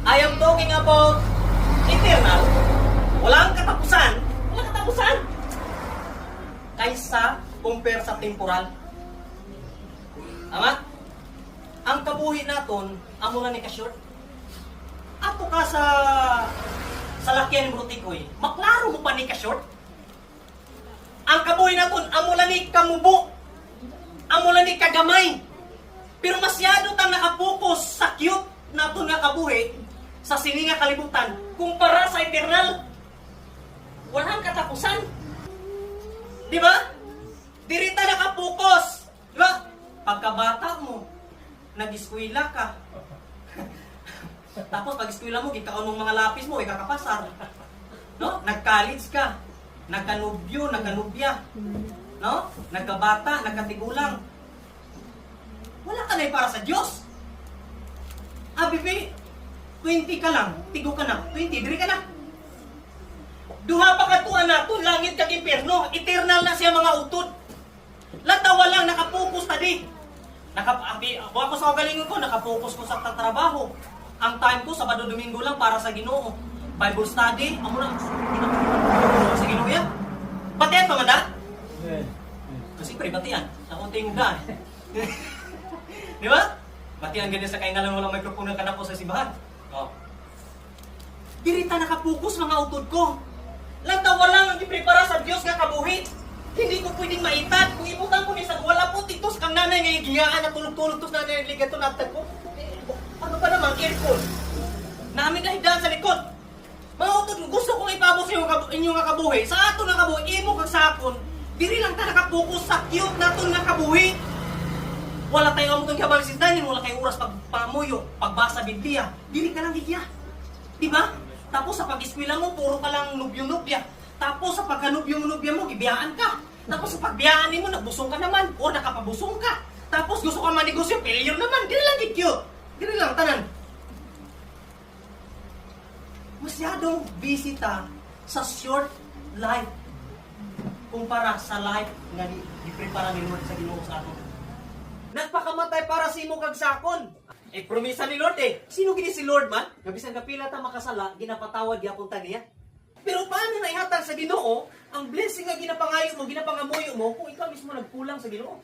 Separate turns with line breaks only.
I am talking about eternal. Walang katapusan. Walang katapusan. Kaysa compare sa temporal. Tama? Ang kabuhi naton, amo na ni ka-short. Ato ka sa lakyan mo tikoy, maklaro mo pa ni ka-short. Ang kabuhi naton, amo na ni kamubo. Amo na ni kagamay. Pero masyado tang nakapokus sa cute naton nga kabuhi sa sininga kalibutan kumpara sa eternal. Walang katapusan. Di ba? Dirita nakapokus. Di ba? Pagkabata mo, nag-eskwela ka. Tapos pag-eskwela mo, gikaon mong mga lapis mo, ikakapasar. No? Nag-college ka. Nagkanubyo, nagkanubya. No? Nagkabata, nagkatigulang. Wala ka na para sa Diyos. Bibi, 20 ka lang, tigo ka na. 20, diri ka na. Duha pa katuan nato, langit kag impyerno. Eternal na siya mga utod. Latawa lang, nakapokus tadi. Ako sa kagalingon ko, nakapokus ko sa trabaho. Ang time ko, Sabado, Domingo lang para sa Ginoo. Bible study, amo na. Sa Ginoo yan. Batian pa man da? Kasi batian. Nakunting da. Di ba? Batian ganyan sa kaingalan walang microphone ka na po sa simbahan. Oh. Dirita nakapokus mga utod ko. Lantawa lang iprepara sa Dios nga kabuhi. Hindi ko pwedeng maitad. Kung imutan ko ni sa wala po titos kang nanay nga igiyaan na tulog-tulog tos nanay ligato natag ko. Ano pa naman aircon? Namin na hidaan sa likod. Mga utod, gusto kong ipabos inyong nga kabuhi. Sa ato nga kabuhi, imo kag sakon. Diri lang ta nakapokus sa cute naton nga kabuhi. Wala tayo among kabal sindahin, wala kayong oras pagpamuyo, pagbasa Biblia. Dili ka lang hiya. Di ba? Tapos sa pag-eskwela mo, puro ka lang nubyo-nubya. Tapos sa pagkanubyo-nubya mo, gibiyaan ka. Tapos sa pagbiyaan mo, nagbusong ka naman o nakapabusong ka. Tapos gusto ka manegosyo, failure naman. Dili lang cute. Dili lang tanan. Masyadong busy ta sa short life kumpara sa life nga di-prepara ni Lord sa Ginoo sa ato. Nagpakamatay para sa imo kag sakon. Promisa ni Lord Sino gini si Lord man? Gabisan kapila ta makasala, ginapatawad gyapon ta niya. Pero paano na ihatag sa Ginoo ang blessing nga ginapangayo mo, ginapangamuyo mo kung ikaw mismo nagkulang sa Ginoo?